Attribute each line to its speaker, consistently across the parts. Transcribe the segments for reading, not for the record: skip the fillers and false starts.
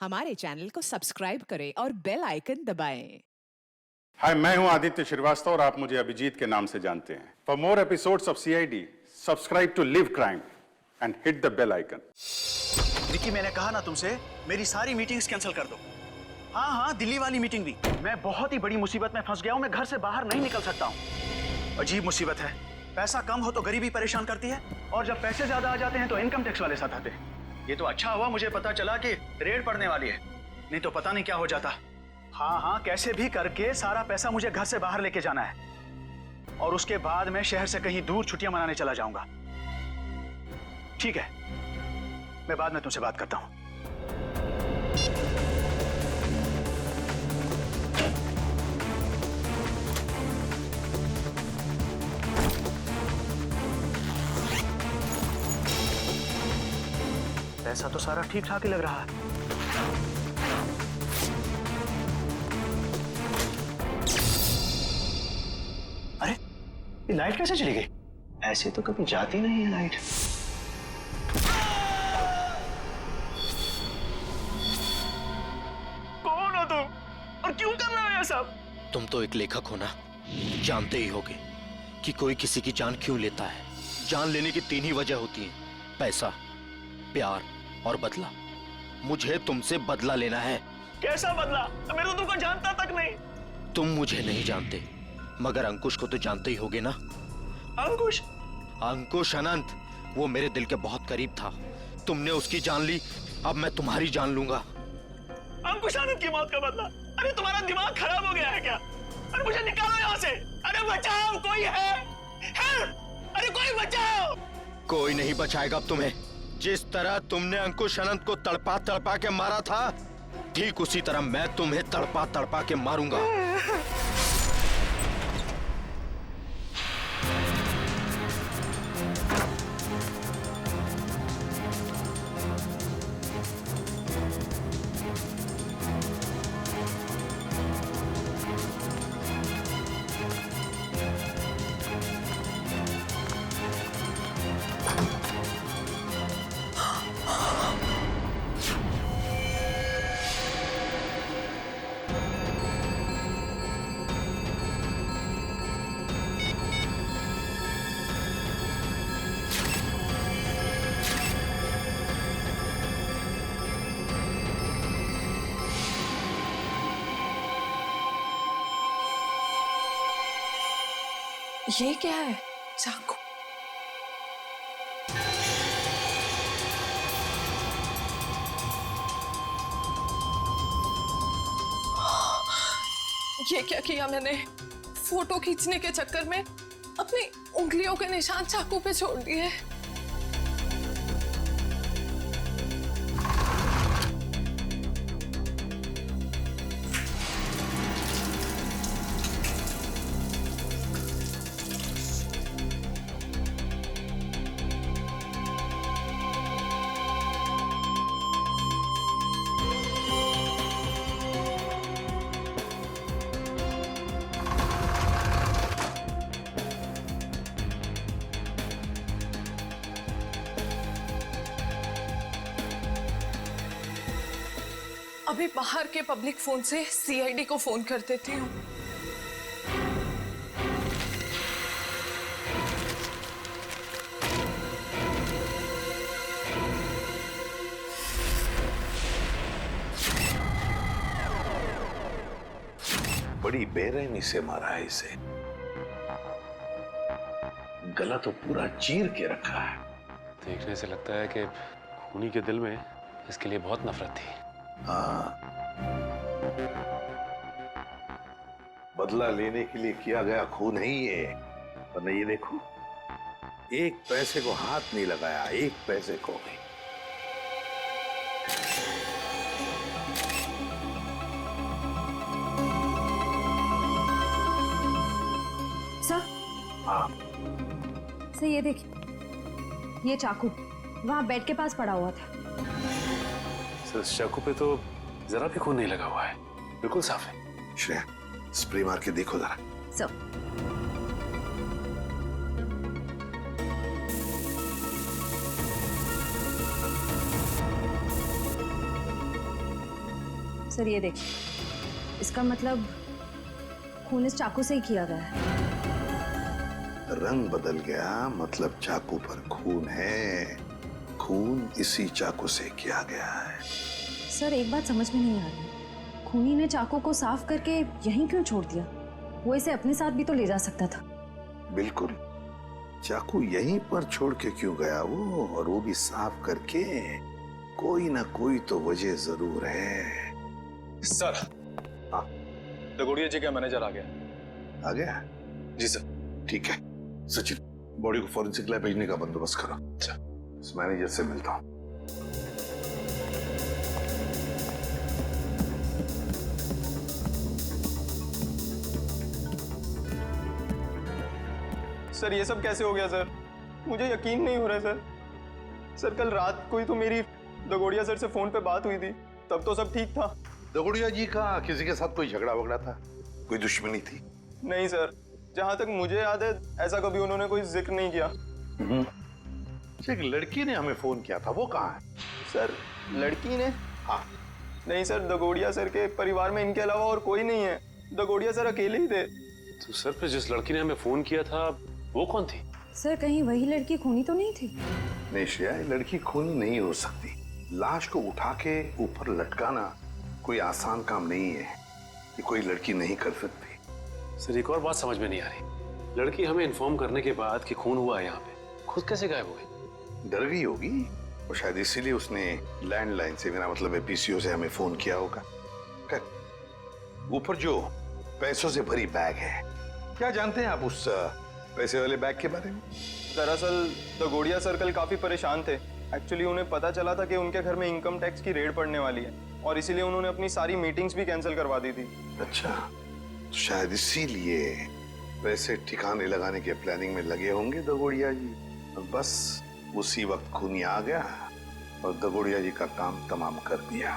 Speaker 1: हमारे चैनल को सब्सक्राइब करें और बेल आइकन दबाएं।
Speaker 2: हाय, मैं हूं आदित्य श्रीवास्तव और आप मुझे अभिजीत के नाम से जानते हैं। For more episodes of CID, subscribe to live crime and hit the bell icon.
Speaker 3: Vicky, मैंने कहा ना तुमसे, मेरी सारी मीटिंग्स कैंसिल कर दो। हाँ, दिल्ली वाली मीटिंग भी। मैं बहुत ही बड़ी मुसीबत में फंस गया हूँ। मैं घर से बाहर नहीं निकल सकता हूँ। अजीब मुसीबत है। पैसा कम हो तो गरीबी परेशान करती है, और जब पैसे ज्यादा आ जाते हैं तो इनकम टैक्स वाले साथ आते हैं। ये तो अच्छा हुआ मुझे पता चला कि रेड पड़ने वाली है, नहीं तो पता नहीं क्या हो जाता। हाँ, कैसे भी करके सारा पैसा मुझे घर से बाहर लेके जाना है, और उसके बाद मैं शहर से कहीं दूर छुट्टियां मनाने चला जाऊंगा। ठीक है, मैं बाद में तुमसे बात करता हूं। ऐसा तो सारा ठीक ठाक ही लग रहा है। अरे, ये लाइट कैसे चली गई? ऐसे तो कभी जाती नहीं है लाइट। कौन हो तुम और क्यों कर रहे हो ये सब?
Speaker 4: तुम तो एक लेखक हो ना, जानते ही होगे कि कोई किसी की जान क्यों लेता है। जान लेने की 3 ही वजह होती है: पैसा, प्यार और बदला। मुझे तुमसे बदला लेना है।
Speaker 3: कैसा बदला? मैं तो तुमको जानता तक नहीं।
Speaker 4: तुम मुझे नहीं जानते, मगर अंकुश को तो जानते ही होगे ना।
Speaker 3: अंकुश?
Speaker 4: अंकुश अनंत, वो मेरे दिल के बहुत करीब था। तुमने उसकी जान ली, अब मैं तुम्हारी जान लूंगा।
Speaker 3: अंकुश आनंद की मौत का बदला? अरे तुम्हारा दिमाग खराब हो गया है क्या? अरे मुझे निकालो यहाँ से। अरे बचाओ, कोई है? अरे कोई बचाओ।
Speaker 4: कोई नहीं बचाएगा अब तुम्हें। जिस तरह तुमने अंकुश अनंत को तड़पा तड़पा के मारा था, ठीक उसी तरह मैं तुम्हें तड़पा तड़पा के मारूंगा।
Speaker 5: ये क्या है? चाकू? ये क्या किया मैंने? फोटो खींचने के चक्कर में अपनी उंगलियों के निशान चाकू पे छोड़ दिए। अभी बाहर के पब्लिक फोन से सीआईडी को फोन कर देती हूँ।
Speaker 6: बड़ी बेरहमी से मारा है इसे। गला तो पूरा चीर के रखा है।
Speaker 7: देखने से लगता है कि खूनी के दिल में इसके लिए बहुत नफरत थी।
Speaker 6: हाँ, बदला लेने के लिए किया गया खून नहीं ये। वरना ये देखो, एक पैसे को हाथ नहीं लगाया, एक पैसे को भी।
Speaker 8: सर,
Speaker 6: हाँ,
Speaker 8: सर ये देखिए, ये चाकू वहां बेड के पास पड़ा हुआ था।
Speaker 7: सर, इस चाकू पे तो जरा भी खून नहीं लगा हुआ है, बिल्कुल साफ है।
Speaker 6: श्रेया, स्प्रे मार के देखो जरा।
Speaker 8: सर, सर ये देखिए, इसका मतलब खून इस चाकू से ही किया गया है।
Speaker 6: रंग बदल गया, मतलब चाकू पर खून है। खून इसी चाकू से किया गया है।
Speaker 8: सर एक बात समझ में नहीं आ रही, खूनी ने चाकू को साफ करके यहीं क्यों छोड़ दिया? वो इसे अपने साथ भी तो ले जा सकता था।
Speaker 6: बिल्कुल, चाकू यहीं पर छोड़ के क्यों गया वो, और वो भी साफ करके? कोई ना कोई तो वजह जरूर है।
Speaker 7: सर,
Speaker 6: हाँ
Speaker 7: दगोड़िया जी का मैनेजर आ गया।
Speaker 6: आ गया?
Speaker 7: जी सर।
Speaker 6: ठीक है सचिन, बॉडी को फॉरेंसिक लैब भेजने का बंदोबस्त करो।
Speaker 7: अच्छा।
Speaker 6: इस मैनेजर से मिलता हूँ।
Speaker 9: सर ये सब कैसे हो गया सर? मुझे यकीन नहीं हो रहा है सर। सर कल रात को ही तो मेरी दगोड़िया सर से फोन पे बात हुई थी, तब तो सब ठीक था।
Speaker 6: दगोड़िया जी का किसी के साथ कोई झगड़ा वगड़ा था? कोई दुश्मनी थी?
Speaker 9: नहीं सर, जहां तक मुझे याद है ऐसा कभी उन्होंने कोई जिक्र नहीं किया।
Speaker 6: एक लड़की ने हमें फोन किया था, वो कहाँ है?
Speaker 9: सर लड़की ने?
Speaker 6: हाँ।
Speaker 9: नहीं सर, दगोड़िया सर के परिवार में इनके अलावा और कोई नहीं है। दगोड़िया सर अकेले ही थे।
Speaker 7: तो सर फिर जिस लड़की ने हमें फोन किया था वो कौन थी?
Speaker 8: सर कहीं वही लड़की खूनी तो नहीं थी?
Speaker 6: नहीं श्रेया, ये लड़की खूनी नहीं हो सकती। लाश को उठा के ऊपर लटकाना कोई आसान काम नहीं है, ये कोई लड़की नहीं कर सकती।
Speaker 7: सर एक और बात समझ में नहीं आ रही, लड़की हमें इन्फॉर्म करने के बाद कि खून हुआ है यहाँ पे, खुद कैसे गायब हो गई?
Speaker 6: डर गई होगी और शायद इसीलिए उसने लैंडलाइन से, मेरा मतलब है पीसीओ से, हमें फोन किया होगा। ऊपर जो पैसों से भरी बैग है, क्या जानते हैं आप उस पैसे वाले बैग के बारे में?
Speaker 9: दरअसल दगोड़िया सर कल काफी परेशान थे। एक्चुअली उन्हें पता चला था कि उनके घर में इनकम टैक्स की रेड पड़ने वाली है, और इसीलिए उन्होंने अपनी सारी मीटिंग्स भी कैंसिल करवा दी थी।
Speaker 6: अच्छा, तो शायद इसीलिए पैसे ठिकाने लगाने के प्लानिंग में लगे होंगे दगोड़िया जी। और बस उसी वक्त खूनी आ गया और दगोड़िया जी का काम तमाम कर दिया।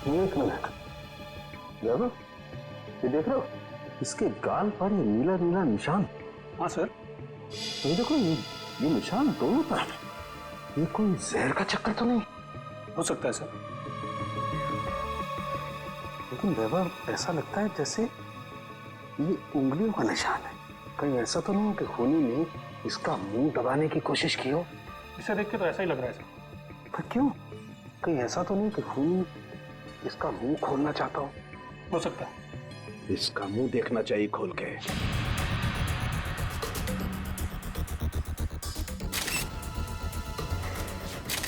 Speaker 10: एक मिनट, ये देख रहे हो इसके गाल पर ये नीला नीला निशान? हाँ सर। ये देखो, ये निशान दोनों तरफ। ये कोई जहर का चक्कर तो नहीं हो सकता है सर? लेकिन वैभव, ऐसा लगता है जैसे ये उंगलियों का निशान है। कहीं ऐसा तो नहीं कि खूनी ने इसका मुंह दबाने की कोशिश की हो? इसे देख के तो ऐसा ही लग रहा है सर। पर क्यों? कहीं ऐसा तो नहीं कि खूनी इसका मुंह खोलना चाहता हो सकता है। इसका मुंह देखना चाहिए खोल के।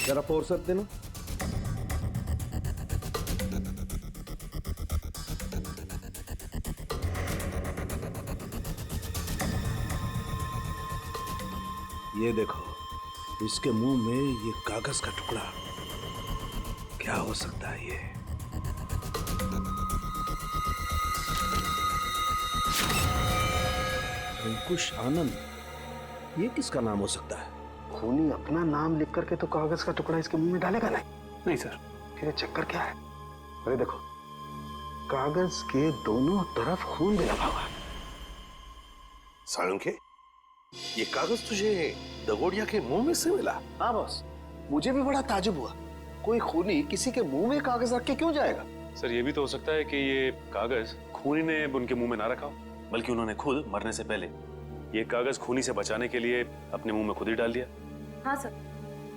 Speaker 10: जरा फोर्स देना। ये देखो, इसके मुंह में ये कागज का टुकड़ा, क्या हो सकता है ये? अंकुश आनंद, ये किसका नाम हो सकता है? खूनी अपना नाम लिख करके तो कागज का टुकड़ा इसके मुंह में डालेगा नहीं सर। फिर ये चक्कर क्या है? अरे देखो, कागज के दोनों तरफ खून भी लगा हुआ है।
Speaker 6: साळुंखे, ये कागज तुझे दगोड़िया के मुंह में से मिला?
Speaker 10: हाँ बॉस, मुझे भी बड़ा ताजुब हुआ। कोई खूनी किसी के मुंह में कागज रख के क्यों जाएगा?
Speaker 7: सर ये भी तो हो सकता है कि ये कागज खूनी ने उनके मुंह में ना रखा हो, बल्कि उन्होंने खुद मरने से पहले ये कागज खूनी से बचाने के लिए अपने मुंह में खुद ही डाल दिया।
Speaker 8: हाँ सर,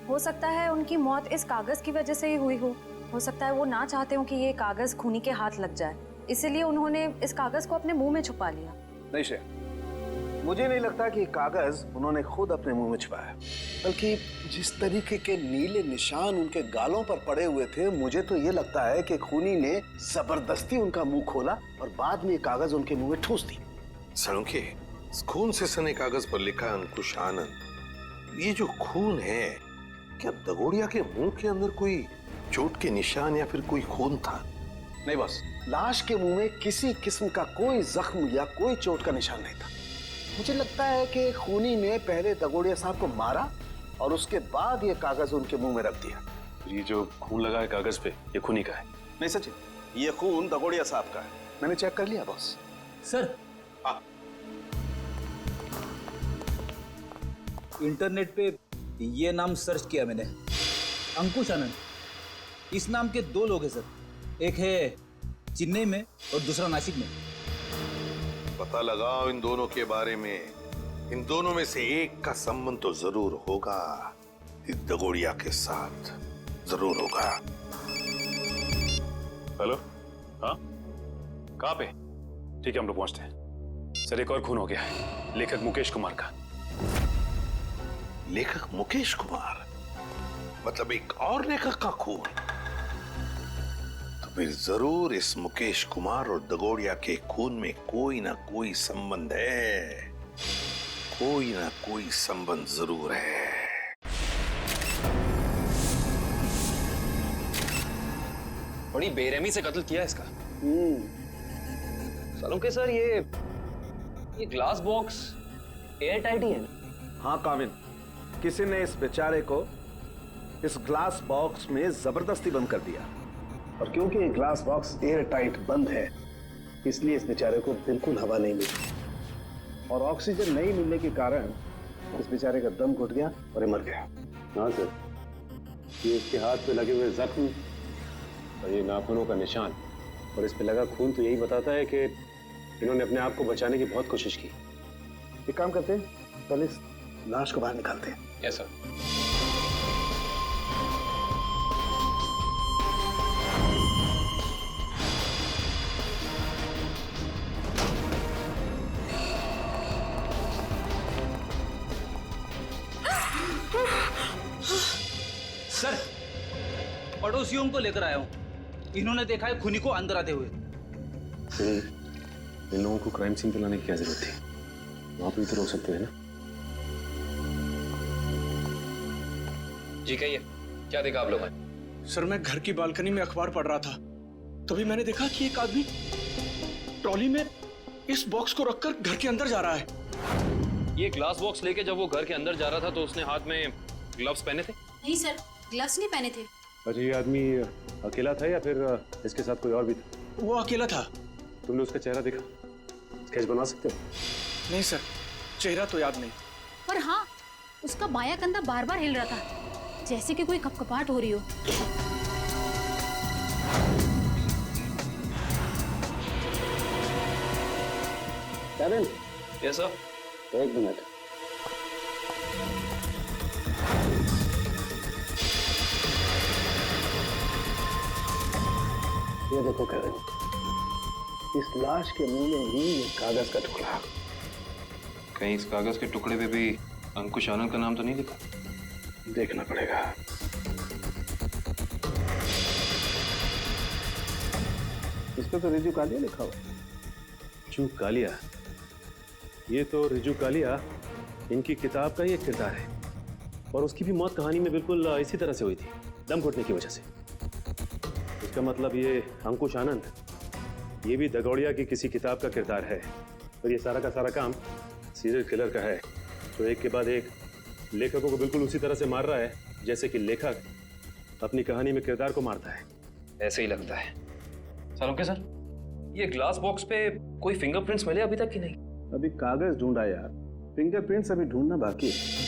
Speaker 8: हो सकता है उनकी मौत इस कागज की वजह से ही हुई हो सकता है वो ना चाहते हो कि ये कागज खूनी के हाथ लग जाए, इसीलिए उन्होंने इस कागज को अपने मुंह में छुपा लिया।
Speaker 10: नहीं श्रेया, मुझे नहीं लगता कि कागज उन्होंने खुद अपने मुंह में छुपाया, बल्कि जिस तरीके के नीले निशान उनके गालों पर पड़े हुए थे, मुझे तो ये लगता है कि खूनी ने जबरदस्ती उनका मुंह खोला और बाद में कागज उनके मुंह में ठूस दी।
Speaker 6: साळुंखे, खून से सने कागज पर लिखा अंकुश आनंद। ये जो खून है, क्या दगोड़िया के मुंह के अंदर कोई चोट के निशान या फिर कोई खून था?
Speaker 10: नहीं बस, लाश के मुंह में किसी किस्म का कोई जख्म या कोई चोट का निशान नहीं था। मुझे लगता है कि खूनी ने पहले दगोड़िया साहब को मारा और उसके बाद ये कागज उनके मुंह में रख दिया।
Speaker 7: ये जो खून लगा है कागज पे, ये खूनी का है?
Speaker 10: नहीं सचिन, ये खून दगोड़िया साहब का है। मैंने चेक कर लिया बॉस।
Speaker 11: सर, इंटरनेट पे ये नाम सर्च किया मैंने, अंकुश आनंद। इस नाम के 2 लोग हैं सर, एक है चेन्नई में और दूसरा नासिक में।
Speaker 6: पता लगाओ इन दोनों के बारे में। इन दोनों में से एक का संबंध तो जरूर होगा, इस दगोड़िया के साथ जरूर होगा।
Speaker 7: हेलो, हाँ, कहाँ पे? ठीक है, हम लोग पहुंचते हैं। सर, एक और खून हो गया है, लेखक मुकेश कुमार का।
Speaker 6: लेखक मुकेश कुमार? मतलब एक और लेखक का खून? तो फिर जरूर इस मुकेश कुमार और दगोड़िया के खून में कोई ना कोई संबंध है, कोई ना कोई संबंध जरूर है।
Speaker 12: बड़ी बेरहमी से कत्ल किया इसका। सालुंके सर, ये ग्लास बॉक्स एयर टाइट ही है ना?
Speaker 10: हाँ काविन, किसी ने इस बेचारे को इस ग्लास बॉक्स में जबरदस्ती बंद कर दिया, और क्योंकि ये ग्लास बॉक्स एयर टाइट बंद है, इसलिए इस बेचारे को बिल्कुल हवा नहीं मिली, और ऑक्सीजन नहीं मिलने के कारण इस बेचारे का दम घुट गया और ये मर गया।
Speaker 7: हाँ सर, ये इसके हाथ पे लगे हुए जख्म और ये नाखूनों का निशान और इस पे लगा खून तो यही बताता है कि इन्होंने अपने आप को बचाने की बहुत कोशिश की।
Speaker 10: एक काम करते हैं, पहले इस लाश को बाहर निकालते हैं।
Speaker 12: Yes sir.
Speaker 11: सर, पड़ोसियों को लेकर आया हूँ। इन्होंने देखा है खूनी को अंदर आते हुए।
Speaker 7: इन लोगों को क्राइम सीन पे लाने की क्या जरूरत थी? वहां पे भी तो रोक सकते हैं ना?
Speaker 12: जी कहिए, क्या देखा आप लोगों ने?
Speaker 3: सर, मैं घर की बालकनी में अखबार पढ़ रहा था, तभी मैंने देखा कि एक आदमी ट्रॉली में इस बॉक्स को रखकर घर के अंदर जा रहा है।
Speaker 12: ये ग्लास बॉक्स लेके जब वो घर के अंदर जा रहा था तो उसने हाथ में ग्लव्स पहने थे?
Speaker 8: नहीं सर, ग्लव्स नहीं पहने थे।
Speaker 7: अच्छा, ये आदमी अकेला था या फिर इसके साथ कोई और भी था?
Speaker 3: वो अकेला था।
Speaker 7: तुमने उसका चेहरा देखा? स्केच बनवा सकते हो?
Speaker 3: नहीं सर, चेहरा तो याद नहीं।
Speaker 8: पर हाँ, उसका बायां कंधा बार बार हिल रहा था, जैसे कि कोई कपकपाहट हो रही हो।
Speaker 10: कैविन,
Speaker 12: यस सर।
Speaker 10: एक मिनट। ये देखो कैविन, इस लाश के मुंह में ही ये कागज का टुकड़ा।
Speaker 12: कहीं इस कागज के टुकड़े पे भी अंकुश आनंद का नाम तो नहीं लिखा?
Speaker 10: देखना पड़ेगा। इस पे तो रिजू कालिया लिखा हुआ।
Speaker 7: रिजू कालिया? ये तो रिजू कालिया इनकी किताब का ही एक किरदार है, और उसकी भी मौत कहानी में बिल्कुल इसी तरह से हुई थी, दम घुटने की वजह से। इसका मतलब ये अंकुश आनंद, ये भी दगोड़िया की किसी किताब का किरदार है, और ये सारा का सारा काम सीरियल किलर का है, तो एक के बाद एक लेखकों को बिल्कुल उसी तरह से मार रहा है जैसे कि लेखक अपनी कहानी में किरदार को मारता है।
Speaker 12: ऐसे ही लगता है। सालुंके सर, ये ग्लास बॉक्स पे कोई फिंगरप्रिंट्स मिले अभी तक कि नहीं?
Speaker 10: अभी कागज ढूंढा यार, फिंगरप्रिंट्स अभी ढूंढना बाकी है।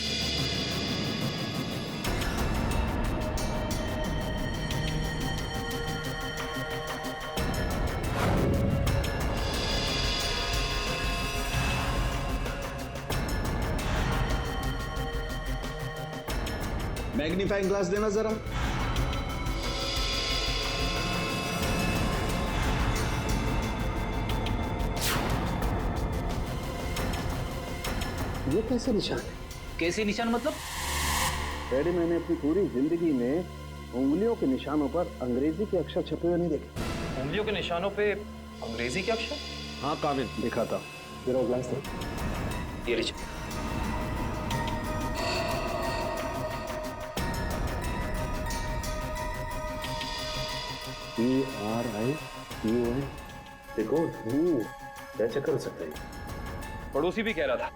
Speaker 10: मैग्नीफाइंग ग्लास देना जरा। ये कैसे निशान है?
Speaker 11: कैसे निशान मतलब?
Speaker 10: डैडी, मैंने अपनी पूरी जिंदगी में उंगलियों के निशानों पर अंग्रेजी के अक्षर छपे हुए नहीं देखे।
Speaker 12: उंगलियों के निशानों पे अंग्रेजी के अक्षर?
Speaker 10: हाँ काविन, देखा था। जरा ग्लास दे।
Speaker 12: ये लीजिए।
Speaker 7: PRIUN देखो, क्या चक्कर हो सकता है?
Speaker 12: पड़ोसी भी कह रहा था,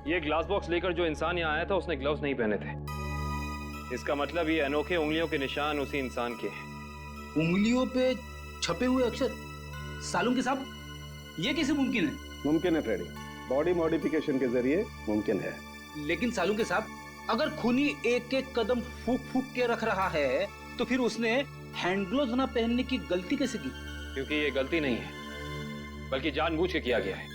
Speaker 12: ये ग्लास बॉक्स लेकर जो इंसान यहाँ आया था उसने ग्लव्स नहीं पहने थे। इसका मतलब ये अनोखे उंगलियों के निशान उसी इंसान के हैं।
Speaker 11: उंगलियों पे छपे हुए अक्षर? सालुंके साहब, ये कैसे मुमकिन है?
Speaker 10: मुमकिन है फ्रेडी, बॉडी मॉडिफिकेशन के जरिए मुमकिन है।
Speaker 11: लेकिन सालुंके साहब, अगर खूनी एक एक कदम फूक फूक के रख रहा है तो फिर उसने हैंड ग्लोव्स ना पहनने की गलती कैसे की?
Speaker 12: क्योंकि ये गलती नहीं है, बल्कि जानबूझ के किया गया है।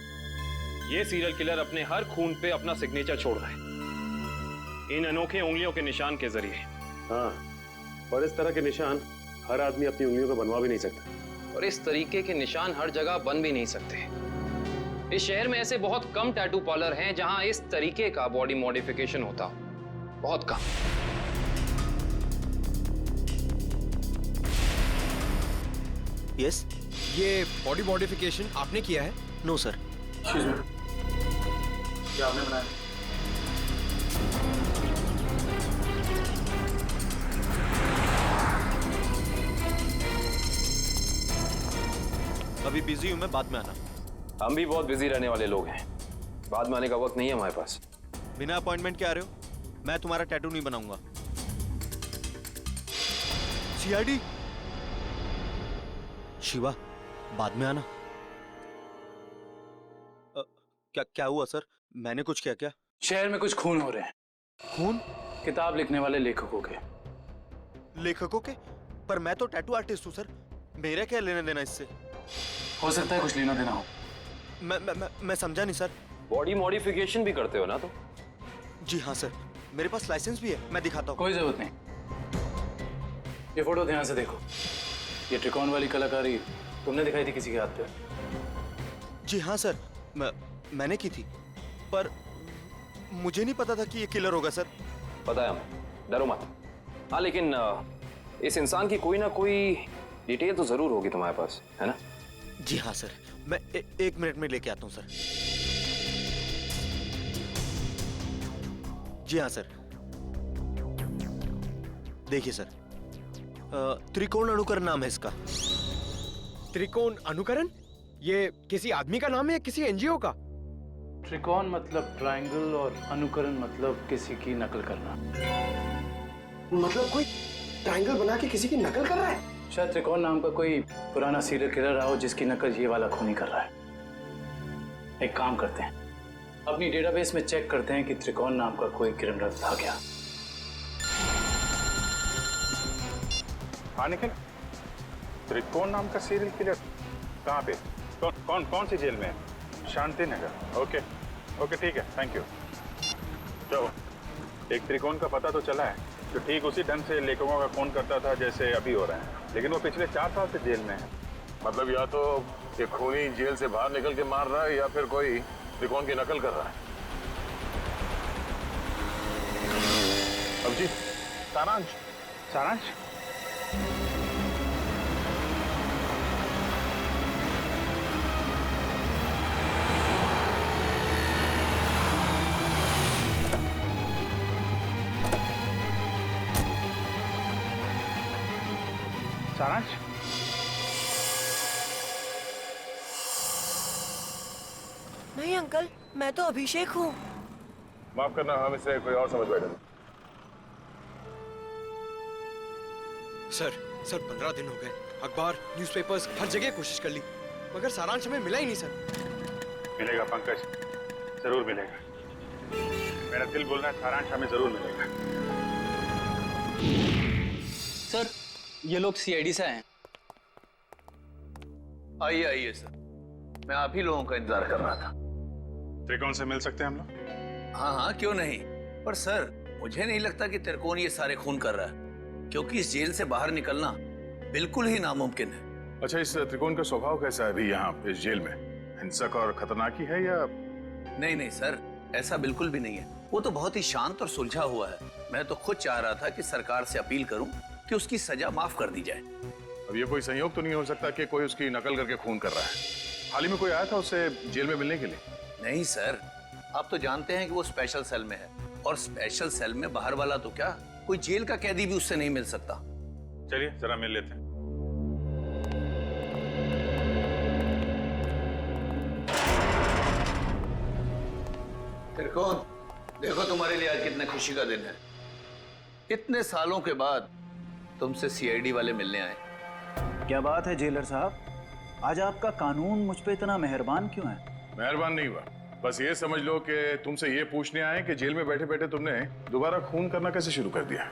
Speaker 12: ये सीरियल किलर अपने हर खून पे अपना सिग्नेचर छोड़ रहा है, इन अनोखे उंगलियों के निशान के जरिए।
Speaker 7: हाँ, और इस तरह के निशान हर आदमी अपनी उंगलियों पर बनवा भी नहीं सकता।
Speaker 12: और इस तरीके के निशान हर जगह बन भी नहीं सकते। इस शहर में ऐसे बहुत कम टैटू पार्लर हैं जहां इस तरीके का बॉडी मॉडिफिकेशन होता हो, बहुत कम।
Speaker 4: यस,
Speaker 13: ये बॉडी मॉडिफिकेशन आपने किया है?
Speaker 4: No sir.
Speaker 3: क्या आपने बनाया?
Speaker 4: अभी बिजी हूं मैं, बाद में आना।
Speaker 12: हम भी बहुत बिजी रहने वाले लोग हैं, बाद में आने का वक्त नहीं है हमारे पास।
Speaker 4: बिना अपॉइंटमेंट के आ रहे हो? मैं तुम्हारा टैटू नहीं बनाऊंगा। सीआईडी शिवा, बाद में आना। क्या हुआ सर? मैंने कुछ किया क्या?
Speaker 10: शहर में कुछ खून हो रहे हैं।
Speaker 4: खून?
Speaker 10: किताब लिखने वाले लेखकों के।
Speaker 4: लेखकों के? पर मैं तो टैटू आर्टिस्ट हूँ सर, मेरा क्या लेना देना इससे?
Speaker 10: हो सकता है कुछ लेना देना हो।
Speaker 4: मैं समझा नहीं सर।
Speaker 12: बॉडी मॉडिफिकेशन भी करते हो ना तुम?
Speaker 4: जी हाँ सर, मेरे पास लाइसेंस भी है, मैं दिखाता हूँ।
Speaker 10: कोई जरूरत नहीं। ये फोटो ध्यान से देखो। ये त्रिकोण वाली कलाकारी तुमने दिखाई थी किसी के हाथ पे?
Speaker 4: जी हाँ सर, मैंने की थी, पर मुझे नहीं पता था कि ये किलर होगा सर।
Speaker 12: पता है हमें, डरो मत। हाँ, लेकिन इस इंसान की कोई ना कोई डिटेल तो जरूर होगी तुम्हारे पास, है ना?
Speaker 4: जी हाँ सर, मैं एक मिनट में लेके आता हूँ सर। जी हाँ सर, देखिए सर, त्रिकोण अनुकरण नाम है इसका।
Speaker 13: त्रिकोण अनुकरण? ये किसी आदमी का नाम है या किसी एनजीओ का?
Speaker 10: त्रिकोण मतलब ट्रायंगल और अनुकरण मतलब किसी की नकल करना।
Speaker 13: मतलब कोई ट्रायंगल बना के किसी की नकल कर रहा है?
Speaker 10: शायद त्रिकोण नाम का कोई पुराना सीरियल किलर रहा हो जिसकी नकल ये वाला खूनी कर रहा है। एक काम करते हैं, अपनी डेटाबेस में चेक करते हैं कि त्रिकोण नाम का कोई क्रिमिनल था क्या।
Speaker 2: हाँ निखिल, त्रिकोण नाम का सीरियल किलर कहाँ पे? कौन सी जेल में है? शांति नगर। ओके ओके, ठीक है, थैंक यू। चलो, एक त्रिकोण का पता तो चला है जो ठीक उसी ढंग से लेखकों का खून करता था जैसे अभी हो रहे हैं, लेकिन वो पिछले 4 साल से जेल में है।
Speaker 6: मतलब या तो ये खूनी जेल से बाहर निकल के मार रहा है या फिर कोई त्रिकोण की नकल कर रहा है।
Speaker 2: अभिजीत, सारांश। सारांश,
Speaker 14: नहीं अंकल, मैं तो अभिषेक हूँ।
Speaker 6: माफ करना, हम इसे कोई और समझ बैठे।
Speaker 13: सर 15 दिन हो गए, अखबार, न्यूज़पेपर्स, हर जगह कोशिश कर ली, मगर सारांश हमें मिला ही नहीं सर।
Speaker 2: मिलेगा पंकज, जरूर मिलेगा। मेरा दिल बोल रहा है सारांश हमें जरूर मिलेगा।
Speaker 11: सर, ये लोग सीआईडी से आए हैं।
Speaker 6: आइए आइए सर, मैं आप ही लोगों का इंतजार कर रहा था।
Speaker 2: त्रिकोण से मिल सकते हैं हम लोग?
Speaker 15: हाँ हाँ, क्यों नहीं। पर सर, मुझे नहीं लगता कि त्रिकोण ये सारे खून कर रहा है, क्योंकि इस जेल से बाहर निकलना बिल्कुल ही नामुमकिन है।
Speaker 6: अच्छा, इस त्रिकोण का स्वभाव कैसा है अभी यहाँ इस जेल में? हिंसक और खतरनाक ही है या?
Speaker 15: नहीं नहीं सर, ऐसा बिल्कुल भी नहीं है। वो तो बहुत ही शांत और सुलझा हुआ है। मैं तो खुद चाह रहा था कि सरकार से अपील करूं कि उसकी सजा माफ कर दी जाए।
Speaker 6: अब ये कोई संयोग तो नहीं हो सकता कि कोई उसकी नकल करके खून कर रहा है? हाल ही में कोई आया था उससे जेल में मिलने के लिए?
Speaker 15: नहीं सर, आप तो जानते हैं कि वो स्पेशल सेल में है, और स्पेशल सेल में बाहर वाला तो क्या, कोई जेल का कैदी भी उससे नहीं मिल सकता।
Speaker 2: चलिए जरा मिल लेते हैं।
Speaker 15: त्रिकोण, देखो तुम्हारे लिए आज कितने खुशी का दिन है। इतने सालों के बाद तुमसे सीआईडी वाले मिलने आए।
Speaker 3: क्या बात है जेलर साहब, आज आपका कानून मुझ पे इतना मेहरबान क्यों है?
Speaker 6: मेहरबान नहीं हुआ,
Speaker 2: बस ये समझ लो कि तुमसे ये पूछने आए कि जेल में बैठे बैठे तुमने दोबारा खून करना कैसे शुरू कर दिया।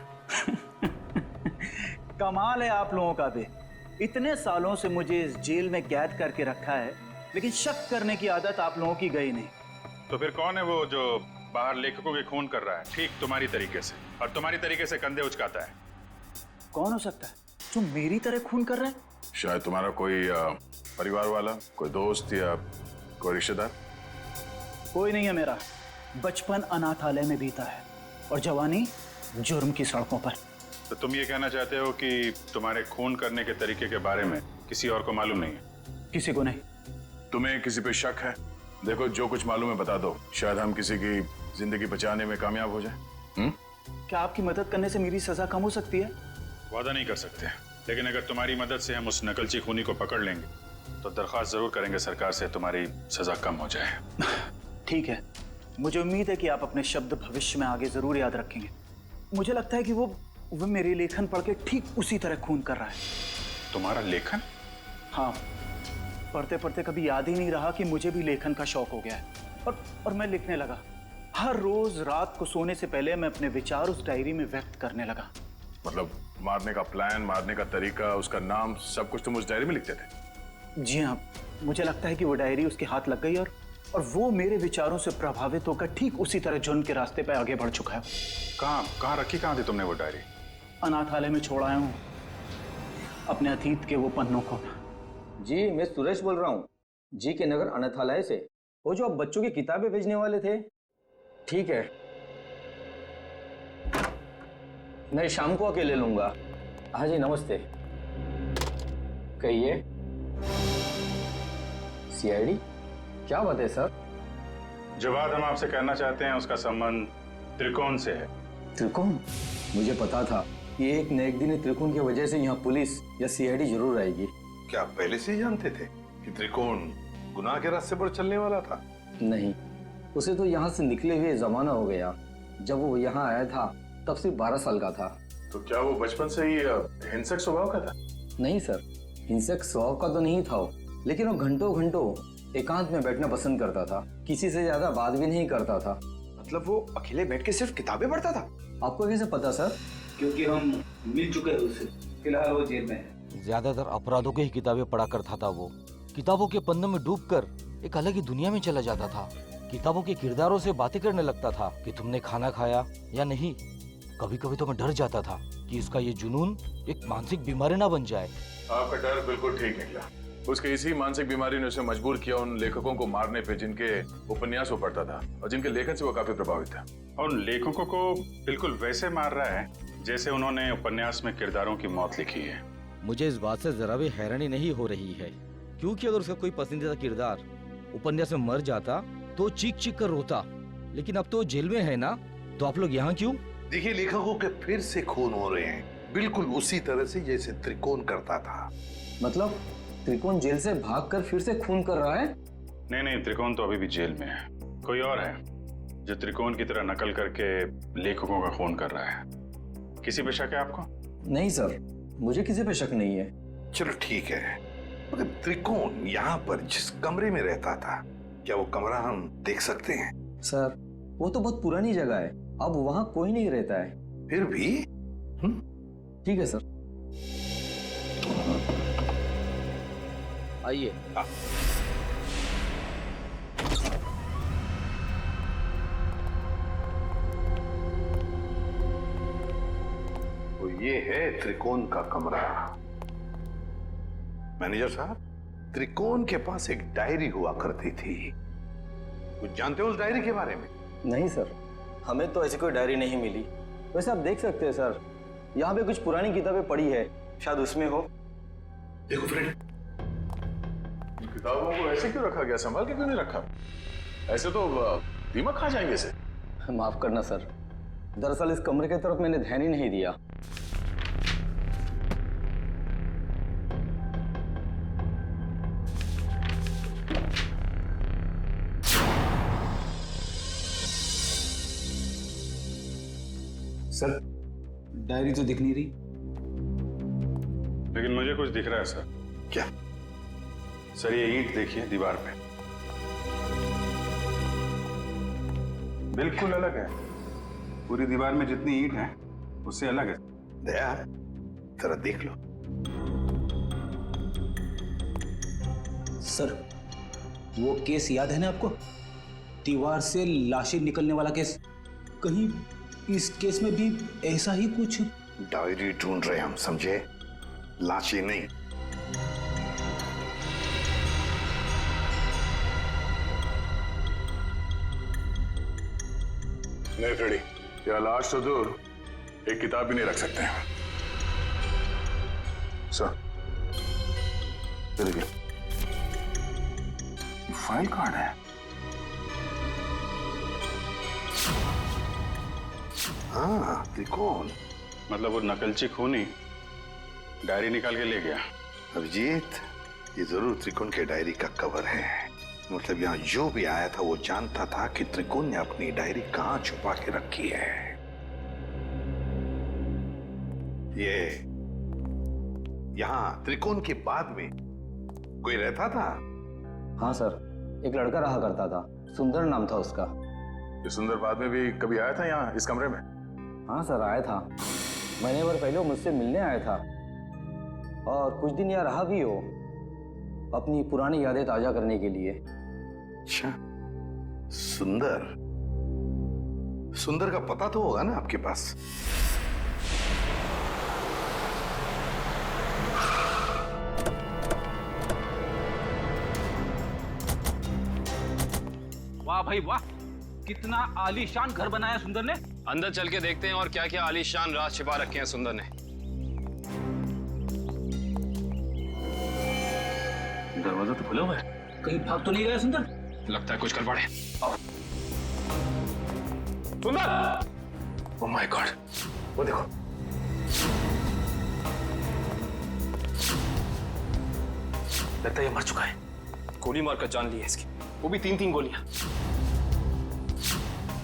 Speaker 11: कमाल है आप लोगों का भी। इतने सालों से मुझे इस जेल में कैद करके रखा है, लेकिन शक करने की आदत आप लोगों की गई नहीं।
Speaker 2: तो फिर कौन है वो जो बाहर लेखकों के खून कर रहा है ठीक तुम्हारी तरीके से, और तुम्हारी तरीके से कंधे उचकाता है?
Speaker 11: कौन हो सकता है जो मेरी तरह खून कर रहा है?
Speaker 2: शायद तुम्हारा कोई परिवार वाला, कोई दोस्त या कोई रिश्तेदार।
Speaker 11: कोई नहीं है मेरा। बचपन अनाथालय में बीता है और जवानी जुर्म की सड़कों पर।
Speaker 2: तो तुम ये कहना चाहते हो कि तुम्हारे खून करने के तरीके के बारे में किसी और को मालूम नहीं है?
Speaker 11: किसी को नहीं।
Speaker 2: तुम्हें किसी पे शक है? देखो, जो कुछ मालूम है बता दो, शायद हम किसी की जिंदगी बचाने में कामयाब हो जाए।
Speaker 11: क्या आपकी मदद करने से मेरी सजा कम हो सकती है?
Speaker 2: वादा नहीं कर सकते, लेकिन अगर तुम्हारी मदद से हम उस नकलची खूनी को पकड़ लेंगे तो दरख्वास्त जरूर करेंगे सरकार से तुम्हारी सजा कम हो जाए।
Speaker 11: ठीक है, मुझे उम्मीद है कि आप अपने शब्द भविष्य में आगे जरूर याद रखेंगे। मुझे लगता है कि वो मेरे लेखन पढ़ के ठीक उसी तरह खून कर रहा है।
Speaker 2: तुम्हारा लेखन?
Speaker 11: हाँ, पढ़ते पढ़ते कभी याद ही नहीं रहा कि मुझे भी लेखन का शौक हो गया है, और मैं लिखने लगा। हर रोज रात को सोने से पहले मैं अपने विचार उस डायरी में व्यक्त करने लगा।
Speaker 2: मतलब मारने का प्लान, मारने का तरीका, उसका नाम, सब कुछ तुम उस डायरी में लिखते थे?
Speaker 11: जी हाँ, मुझे लगता है कि वो डायरी उसके हाथ लग गई और वो मेरे विचारों से प्रभावित होकर ठीक उसी तरह जुर्म के रास्ते पर आगे बढ़ चुका है।
Speaker 2: कहाँ रखी थी तुमने वो डायरी?
Speaker 11: अनाथालय में छोड़ आया हूँ अपने अतीत के वो पन्नों को।
Speaker 16: जी, मैं सुरेश बोल रहा हूँ, जी के नगर अनाथालय से। वो जो आप बच्चों की किताबें भेजने वाले थे। ठीक है, मैं शाम को आके ले लूंगा। हाँ जी, नमस्ते। कहिए। सीआईडी? क्या बात है सर?
Speaker 2: जो बात हम आपसे कहना चाहते हैं उसका संबंध त्रिकोण से है।
Speaker 16: त्रिकोण? मुझे पता था कि एक न एक दिन त्रिकोण की वजह से यहाँ पुलिस या सीआईडी जरूर आएगी।
Speaker 6: क्या आप पहले से ही जानते थे कि त्रिकोण गुनाह के रास्ते पर चलने वाला था?
Speaker 16: नहीं, उसे तो यहाँ से निकले हुए जमाना हो गया। जब वो यहाँ आया था तब सिर्फ 12 साल का था।
Speaker 2: तो क्या वो बचपन से ही हिंसक स्वभाव का था?
Speaker 16: नहीं सर, हिंसक स्वभाव का तो नहीं था वो, लेकिन वो घंटों घंटों एकांत में बैठना पसंद करता था। किसी से ज्यादा बात भी नहीं करता था।
Speaker 13: मतलब वो अकेले बैठ के सिर्फ किताबें पढ़ता था?
Speaker 16: आपको कैसे पता सर?
Speaker 11: क्योंकि हम मिल चुके हैं उससे। फिलहाल वो जेल में है।
Speaker 4: ज्यादातर अपराधों की ही किताबें पढ़ा करता था वो। किताबों के पन्नों में डूबकर एक अलग ही दुनिया में चला जाता था। किताबों के किरदारों से बातें करने लगता था कि तुमने खाना खाया या नहीं। कभी कभी तो मैं डर जाता था कि इसका ये जुनून एक मानसिक बीमारी ना बन जाए।
Speaker 2: आपका डर बिल्कुल ठीक निकला। उसके इसी मानसिक बीमारी ने उसे मजबूर किया उन लेखकों को मारने पे जिनके उपन्यास वो पढ़ता था और जिनके लेखन से वो काफी प्रभावित था। और उन लेखकों को बिल्कुल वैसे मार रहा है जैसे उन्होंने उपन्यास में किरदारों की मौत लिखी है।
Speaker 4: मुझे इस बात से जरा भी हैरानी नहीं हो रही है, क्योंकि अगर उसका कोई पसंदीदा किरदार उपन्यास में मर जाता तो चीख चीख कर रोता, लेकिन अब तो जेल में है ना, तो आप लोग यहाँ क्यों?
Speaker 6: देखिए, लेखकों के फिर से खून हो रहे हैं, बिल्कुल उसी तरह से जैसे त्रिकोण करता था।
Speaker 16: मतलब त्रिकोण जेल से भागकर फिर से खून कर रहा है?
Speaker 2: नहीं, त्रिकोण तो अभी भी जेल में है। कोई और है जो त्रिकोण की तरह नकल करके लेखकों का खून कर रहा है। किसी पे शक है आपको?
Speaker 16: नहीं सर, मुझे किसी पे शक नहीं है।
Speaker 6: चलो ठीक है, मगर त्रिकोण यहाँ पर जिस कमरे में रहता था, क्या वो कमरा हम देख सकते हैं?
Speaker 16: सर, वो तो बहुत पुरानी जगह है, अब वहाँ कोई नहीं रहता है।
Speaker 6: फिर भी
Speaker 16: ठीक है सर,
Speaker 4: आइए।
Speaker 6: तो ये है त्रिकोण का कमरा। मैनेजर साहब, त्रिकोण के पास एक डायरी हुआ करती थी, कुछ जानते हो उस डायरी के बारे में?
Speaker 16: नहीं सर, हमें तो ऐसी कोई डायरी नहीं मिली। वैसे आप देख सकते हैं सर, यहाँ पे कुछ पुरानी किताबें पड़ी है, शायद उसमें हो।
Speaker 6: देखो फ्रेंड,
Speaker 2: किताबों को ऐसे क्यों रखा गया? संभाल के क्यों नहीं रखा? ऐसे तो दीमक खा जाएंगे इसे।
Speaker 16: माफ करना सर, दरअसल इस कमरे की तरफ मैंने ध्यान ही नहीं दिया।
Speaker 11: सर, डायरी तो दिख नहीं रही।
Speaker 2: लेकिन मुझे कुछ दिख रहा है सर।
Speaker 6: क्या?
Speaker 2: सर, ये ईंट देखिए दीवार पे। बिल्कुल अलग है। पूरी दीवार में जितनी ईंट है उससे अलग है।
Speaker 6: दया, जरा देख लो।
Speaker 11: सर, वो केस याद है ना आपको? दीवार से लाशें निकलने वाला केस। कहीं इस केस में भी ऐसा ही कुछ?
Speaker 6: डायरी ढूंढ रहे हम, समझे? लाशें नहीं।
Speaker 2: नहीं फ्रेडी, क्या लाश तो दूर, एक किताब भी नहीं रख सकते हैं। सर, देखिए, फाइल कार्ड है।
Speaker 6: हाँ, त्रिकोण।
Speaker 2: मतलब वो नकलची खूनी डायरी निकाल के ले गया।
Speaker 6: अभिजीत, ये जरूर त्रिकोण के डायरी का कवर है। मतलब यहाँ जो भी आया था वो जानता था कि त्रिकोण ने अपनी डायरी कहाँ छुपा के रखी है। ये यहाँ त्रिकोण के बाद में कोई रहता था?
Speaker 16: हाँ सर, एक लड़का रहा करता था, सुंदर नाम था उसका।
Speaker 2: ये सुंदर बाद में भी कभी आया था यहाँ इस कमरे में?
Speaker 16: हाँ सर, आया था। महीने भर पहले वो मुझसे मिलने आया था और कुछ दिन यहाँ रहा भी हो, अपनी पुरानी यादें ताजा करने के लिए।
Speaker 6: अच्छा, सुंदर। सुंदर का पता तो होगा ना आपके पास?
Speaker 17: वाह भाई वाह, कितना आलीशान घर बनाया सुंदर ने।
Speaker 12: अंदर चल के देखते हैं और क्या क्या आलीशान राज छिपा रखे हैं सुंदर ने।
Speaker 17: दरवाजा तो खुला हुआ है, कहीं भाग तो नहीं गया सुंदर?
Speaker 12: लगता है कुछ कर पड़े।
Speaker 17: सुंदर!
Speaker 2: ओह माय गॉड, वो देखो।
Speaker 12: लगता है ये मर चुका है। गोली मारकर जान ली है इसकी, वो भी 3-3 गोलियां।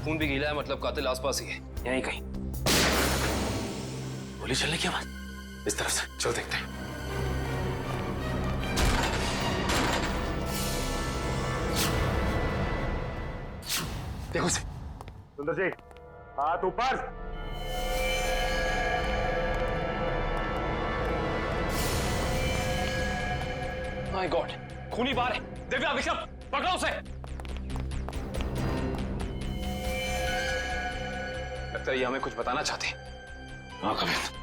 Speaker 12: खून भी गीला है, मतलब कातिल आसपास ही है, यहीं कहीं।
Speaker 2: गोली चलने की आवाज इस तरफ से, चलो देखते हैं। देखो से, सुंदर जी, हाथ ऊपर।
Speaker 12: माय गॉड, खूनी बाहर है। दिव्या, विक्रम, पकड़ो उसे। लगता है ये हमें कुछ बताना चाहते हैं। हाँ कमित।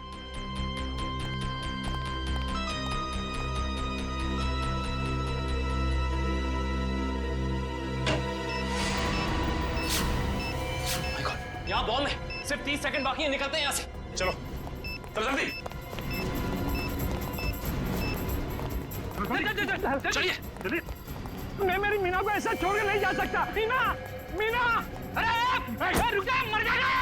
Speaker 12: यहाँ बॉम्ब है, सिर्फ 30 सेकंड बाकी है, निकलते हैं यहाँ से। चलो, चलो जल्दी। चलिए।
Speaker 17: मैं मेरी मीना को ऐसा छोड़ के नहीं जा सकता। मीना, मीना, अरे रुक जा, मर जाएगा।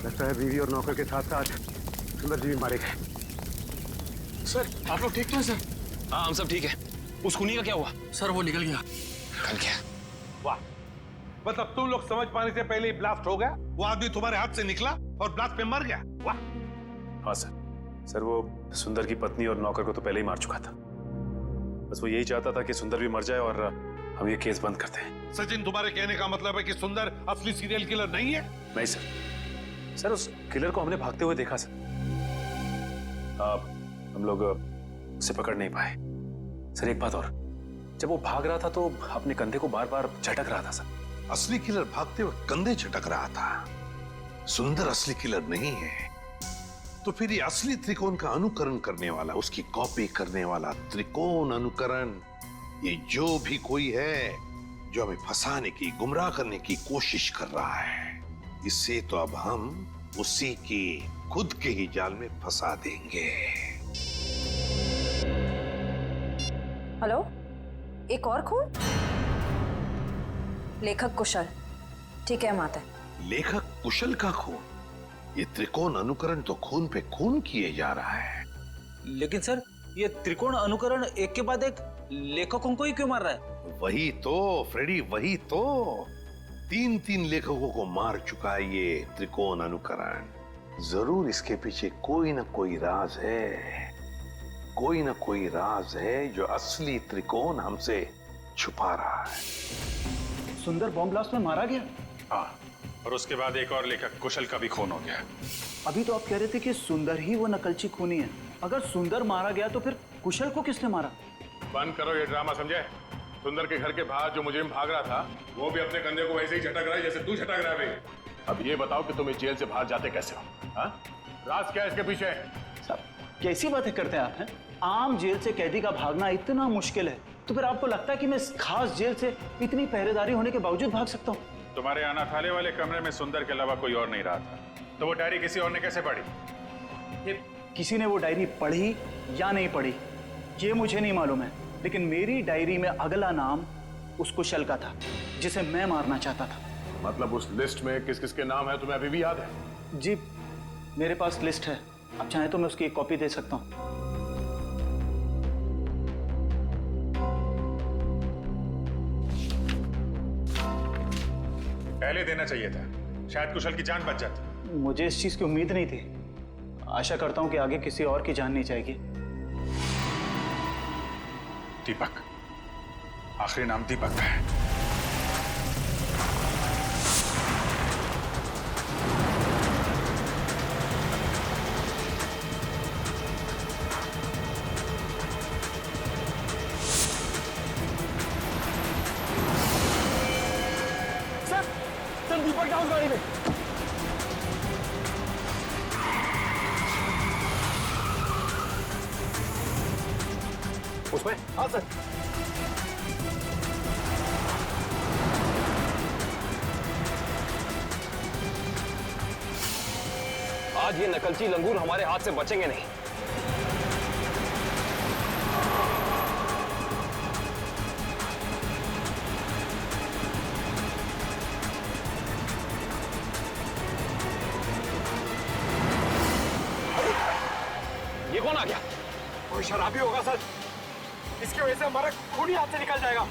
Speaker 10: लगता है बीवी और नौकर के साथ साथ सुंदर जी भी मारे गए।
Speaker 12: सर, आप लोग ठीक तो हैं सर? हाँ, हम सब ठीक है। उस खूनी का क्या हुआ?
Speaker 13: सर वो निकल गया।
Speaker 12: निकल गया?
Speaker 18: वाह, मतलब तुम लोग समझ पाने से पहले ही ब्लास्ट हो गया। वो आदमी तुम्हारे हाथ से निकला और ब्लास्ट पे मर गया। वाह।
Speaker 7: हाँ सर, वो सुंदर की पत्नी और नौकर को तो पहले ही मार चुका था। बस वो यही चाहता था कि सुंदर भी मर जाए और हम ये केस बंद करते हैं।
Speaker 18: सचिन, तुम्हारे कहने का मतलब है कि सुंदर असली सीरियल किलर नहीं है?
Speaker 7: नहीं सर, उस किलर को हमने भागते हुए देखा सर। हम लोग उसे पकड़ नहीं पाए। सर एक बात और, जब वो भाग रहा था तो अपने कंधे को बार बार झटक रहा था सर।
Speaker 6: असली किलर भागते हुए कंधे झटक रहा था। सुंदर असली किलर नहीं है। तो फिर ये असली त्रिकोण का अनुकरण करने वाला, उसकी कॉपी करने वाला त्रिकोण अनुकरण, ये जो भी कोई है जो हमें फंसाने की, गुमराह करने की कोशिश कर रहा है, इससे तो अब हम उसी की खुद के ही जाल में फंसा देंगे।
Speaker 8: हेलो, एक और खून? लेखक कुशल, ठीक है माता।
Speaker 6: लेखक कुशल का खून? ये त्रिकोण अनुकरण तो खून पे खून किए जा रहा है।
Speaker 11: लेकिन सर, ये त्रिकोण अनुकरण एक के बाद एक लेखकों को ही क्यों मार रहा है?
Speaker 6: वही तो फ्रेडी, वही तो 3 लेखकों को मार चुका है ये त्रिकोण अनुकरण। जरूर इसके पीछे कोई ना कोई राज है, कोई ना कोई राज है जो असली त्रिकोण हमसे छुपा रहा है।
Speaker 11: सुंदर बॉम्ब ब्लास्ट में मारा गया?
Speaker 2: हाँ, और उसके बाद एक और लेखक कुशल का भी खून हो गया।
Speaker 11: अभी तो आप कह रहे थे कि सुंदर ही वो नकलची खूनी है। अगर सुंदर मारा गया तो फिर कुशल को किसने मारा?
Speaker 2: बंद करो ये ड्रामा, समझे? सुंदर के घर के बाहर जो मुजरिम भाग रहा था वो भी अपने कंधे को वैसे ही झटक रहा है जैसे तू झटक रहा है। अब ये बताओ कि तुम इस जेल से बाहर जाते कैसे हो? हाँ? राज क्या है इसके पीछे?
Speaker 11: साहब कैसी बातें करते हैं आप हैं? आम जेल से कैदी का भागना इतना मुश्किल है तो फिर आपको लगता है कि मैं इस खास जेल से इतनी पहरेदारी होने के बावजूद भाग सकता हूँ?
Speaker 2: तुम्हारे अनाथालय वाले कमरे में सुंदर के अलावा कोई और नहीं रहा था, तो वो डायरी किसी और ने कैसे पढ़ी?
Speaker 11: किसी ने वो डायरी पढ़ी या नहीं पढ़ी ये मुझे नहीं मालूम है, लेकिन मेरी डायरी में अगला नाम उस कुशल का था जिसे मैं मारना चाहता था।
Speaker 2: मतलब उस लिस्ट में किस किस के नाम है तुम्हें अभी भी याद है?
Speaker 11: जी मेरे पास लिस्ट है, आप चाहें तो मैं उसकी एक कॉपी दे सकता हूँ।
Speaker 2: पहले देना चाहिए था, शायद कुशल की जान बच जाती।
Speaker 11: मुझे इस चीज की उम्मीद नहीं थी। आशा करता हूं कि आगे किसी और की जान नहीं जाएगी।
Speaker 2: दीपक, आखिरी नाम दीपक का है।
Speaker 17: सर दीपक डाउन गाड़ी में।
Speaker 12: उसमें?
Speaker 17: हाँ सर।
Speaker 12: आज ये नकलची लंगूर हमारे हाथ से बचेंगे नहीं। ये कौन आ गया?
Speaker 17: कोई शराबी होगा सर, इसकी वजह से हमारा खून ही हाथ से निकल जाएगा।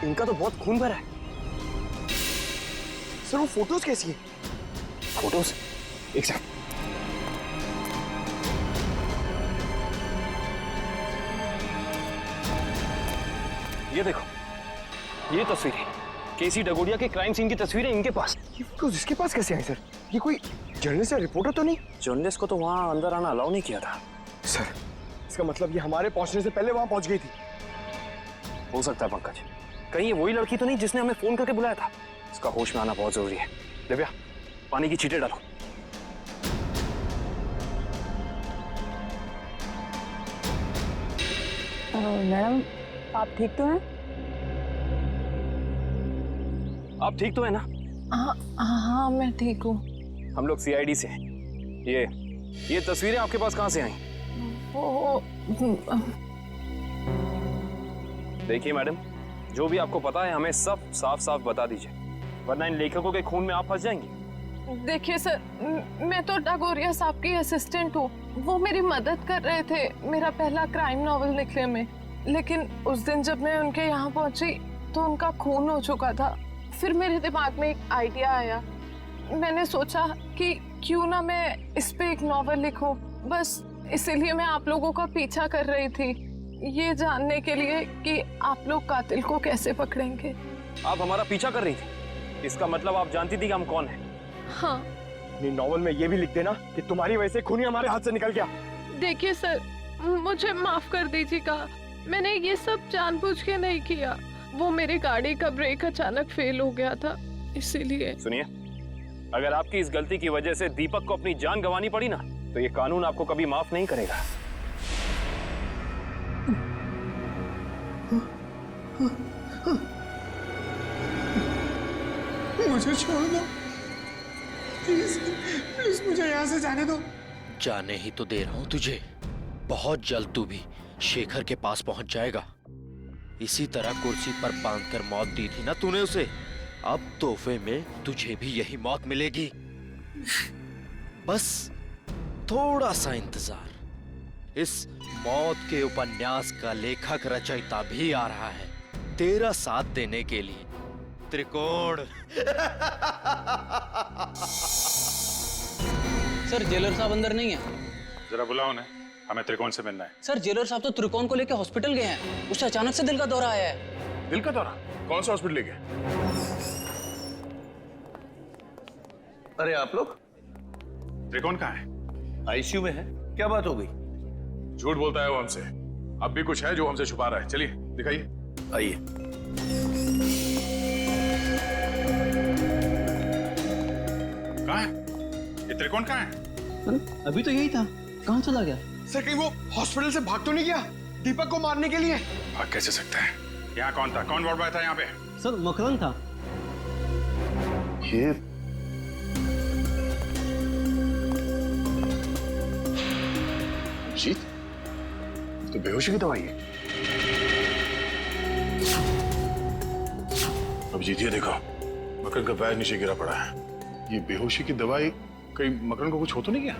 Speaker 13: इनका तो बहुत खून भरा है। सर वो फोटोज कैसी है?
Speaker 12: फोटोज? एक सेकंड। ये देखो, ये तस्वीरें केसी डगोडिया के क्राइम सीन की तस्वीरें इनके पास।
Speaker 13: ये फोटोज इसके पास कैसे आई सर? ये कोई जर्नलिस्ट या रिपोर्टर तो नहीं?
Speaker 12: जर्नलिस्ट को तो वहां अंदर आना अलाउ नहीं किया था।
Speaker 13: सर इसका मतलब ये हमारे पहुंचने से पहले वहां पहुंच गई थी।
Speaker 12: हो सकता है पंकज, कहीं ये वही लड़की तो नहीं जिसने हमें फोन करके बुलाया था? इसका होश में आना बहुत जरूरी है। दिव्या, पानी की छींटे डालो।
Speaker 5: मैडम आप ठीक तो हैं?
Speaker 12: आप ठीक तो है ना?
Speaker 5: हाँ मैं ठीक हूँ।
Speaker 12: हम लोग सीआईडी से हैं। ये तस्वीरें आपके पास कहाँ से आई? देखिए मैडम, जो भी आपको पता है हमें सब साफ साफ बता दीजिए, वरना इन लेखकों के खून में आप फंस जाएंगी।
Speaker 5: देखिए सर, मैं तो डगोरिया साहब की असिस्टेंट हूँ। वो मेरी मदद कर रहे थे मेरा पहला क्राइम नॉवल लिखने में, लेकिन उस दिन जब मैं उनके यहाँ पहुंची तो उनका खून हो चुका था। फिर मेरे दिमाग में एक आइडिया आया, मैंने सोचा कि क्यों ना मैं इस पे एक नॉवल लिखूं। बस इसीलिए मैं आप लोगों का पीछा कर रही थी, ये जानने के लिए कि आप लोग कातिल को कैसे पकड़ेंगे।
Speaker 12: आप हमारा पीछा कर रही थी, इसका मतलब आप जानती थी कि हम कौन हैं?
Speaker 5: हाँ।
Speaker 13: अपनी नॉवल में ये भी लिख देना कि तुम्हारी वजह से खूनी हमारे हाथ से निकल गया।
Speaker 5: देखिए सर, मुझे माफ कर दीजिएगा, मैंने ये सब जानबूझ के नहीं किया। वो मेरी गाड़ी का ब्रेक अचानक फेल हो गया था, इसीलिए।
Speaker 12: सुनिए, अगर आपकी इस गलती की वजह से दीपक को अपनी जान गंवानी पड़ी ना, तो ये कानून आपको कभी माफ नहीं करेगा।
Speaker 13: मुझे छोड़ दो,
Speaker 10: प्लीज प्लीज मुझे यहाँ से जाने दो।
Speaker 4: जाने ही तो दे रहा हूं तुझे। बहुत जल्द तू भी शेखर के पास पहुंच जाएगा। इसी तरह कुर्सी पर बांधकर मौत दी थी ना तूने उसे, अब तोहफे में तुझे भी यही मौत मिलेगी। बस थोड़ा सा इंतजार। इस मौत के उपन्यास का लेखक रचयिता भी आ रहा है तेरा साथ देने के लिए। त्रिकोण।
Speaker 19: सर जेलर साहब अंदर नहीं है।
Speaker 2: जरा बुलाओ उन्हें, हमें त्रिकोण से मिलना है।
Speaker 19: सर जेलर साहब तो त्रिकोण को लेकर हॉस्पिटल गए हैं। उसे अचानक से दिल का दौरा आया है।
Speaker 18: दिल का दौरा? कौन सा हॉस्पिटल ले गए?
Speaker 15: अरे आप लोग?
Speaker 2: त्रिकोण कहाँ है?
Speaker 15: आईसीयू में है। क्या बात हो गई?
Speaker 18: झूठ बोलता है वो हमसे। अब भी कुछ है जो हमसे छुपा रहा है। चलिए दिखाइए।
Speaker 15: आइए।
Speaker 2: कहाँ है ये त्रिकोण? कहाँ है?
Speaker 19: अभी तो यही था, कहाँ चला गया?
Speaker 13: सर कहीं वो हॉस्पिटल से भाग तो नहीं गया दीपक को मारने के लिए?
Speaker 2: भाग कैसे सकता है? यहाँ कौन था? कौन वार्ड बॉय था यहाँ पे?
Speaker 19: सर मकरंद था।
Speaker 6: ये
Speaker 18: अभिजीत, तो बेहोशी की दवाई है। अभिजीत ये देखो, मकरंद का पैर नीचे गिरा पड़ा है। ये बेहोशी की दवाई कहीं मकरंद को कुछ हो तो नहीं गया?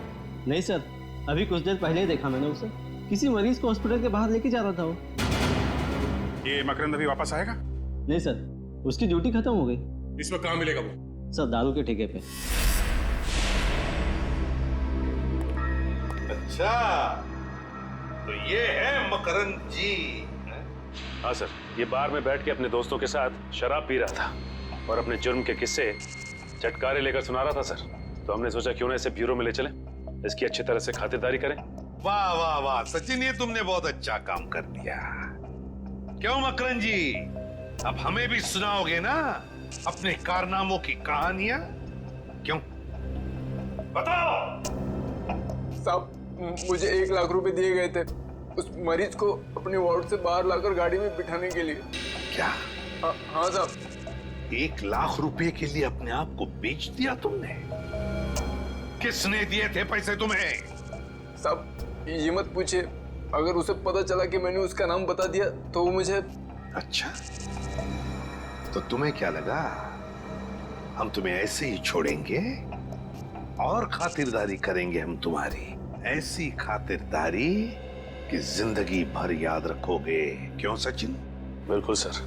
Speaker 19: नहीं सर, अभी कुछ देर पहले ही देखा मैंने उसे। किसी मरीज को हॉस्पिटल के बाहर लेके जा रहा था वो।
Speaker 2: ये मकरंद अभी वापस आएगा?
Speaker 19: नहीं सर, उसकी ड्यूटी खत्म हो गई।
Speaker 18: इसमें कहाँ मिलेगा वो?
Speaker 19: सर दारू के ठेके पे।
Speaker 6: अच्छा, तो ये है मकरंद जी।
Speaker 7: हाँ सर, ये बार में बैठ के अपने दोस्तों के साथ शराब पी रहा था और अपने जुर्म के किस्से चटकारे लेकर सुना रहा था सर। तो हमने सोचा क्यों ना इसे ब्यूरो में ले चलें, इसकी अच्छी तरह से खातिरदारी करें।
Speaker 6: वाह वाह वाह सचिन, ये तुमने बहुत अच्छा काम कर दिया। क्यों मकरंद जी, अब हमें भी सुनाओगे ना अपने कारनामों की कहानियां? क्यों, बताओ।
Speaker 9: साहब मुझे 1 लाख रुपए दिए गए थे उस मरीज को अपने वार्ड से बाहर लाकर गाड़ी में बिठाने के लिए।
Speaker 6: क्या?
Speaker 9: हाँ साहब।
Speaker 6: 1 लाख रुपए के लिए अपने आप को बेच दिया तुमने? किसने दिए थे पैसे तुम्हें?
Speaker 9: साहब ये मत पूछिए, अगर उसे पता चला कि मैंने उसका नाम बता दिया तो वो मुझे।
Speaker 6: अच्छा, तो तुम्हें क्या लगा हम तुम्हें ऐसे ही छोड़ेंगे? और खातिरदारी करेंगे हम तुम्हारी, ऐसी खातिरदारी कि जिंदगी भर याद रखोगे। क्यों सचिन?
Speaker 7: बिल्कुल सर।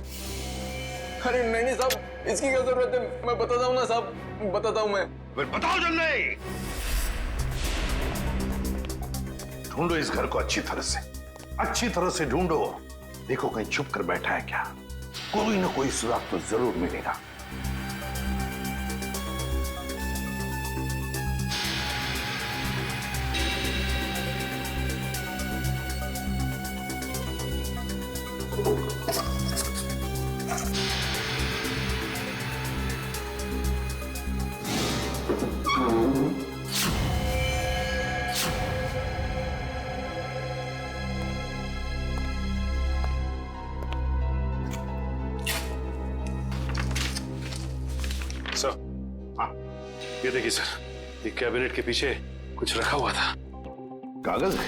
Speaker 9: अरे नहीं साहब, इसकी क्या जरूरत है? मैं बताता हूँ ना साहब, बताता हूँ मैं।
Speaker 6: फिर बताओ जल्दी। ढूंढो इस घर को अच्छी तरह से ढूंढो। देखो कहीं छुप कर बैठा है क्या? कोई ना कोई सुराग तो जरूर मिलेगा।
Speaker 7: सर, हाँ ये देखिए सर, ये कैबिनेट के पीछे कुछ रखा हुआ था।
Speaker 6: कागज है?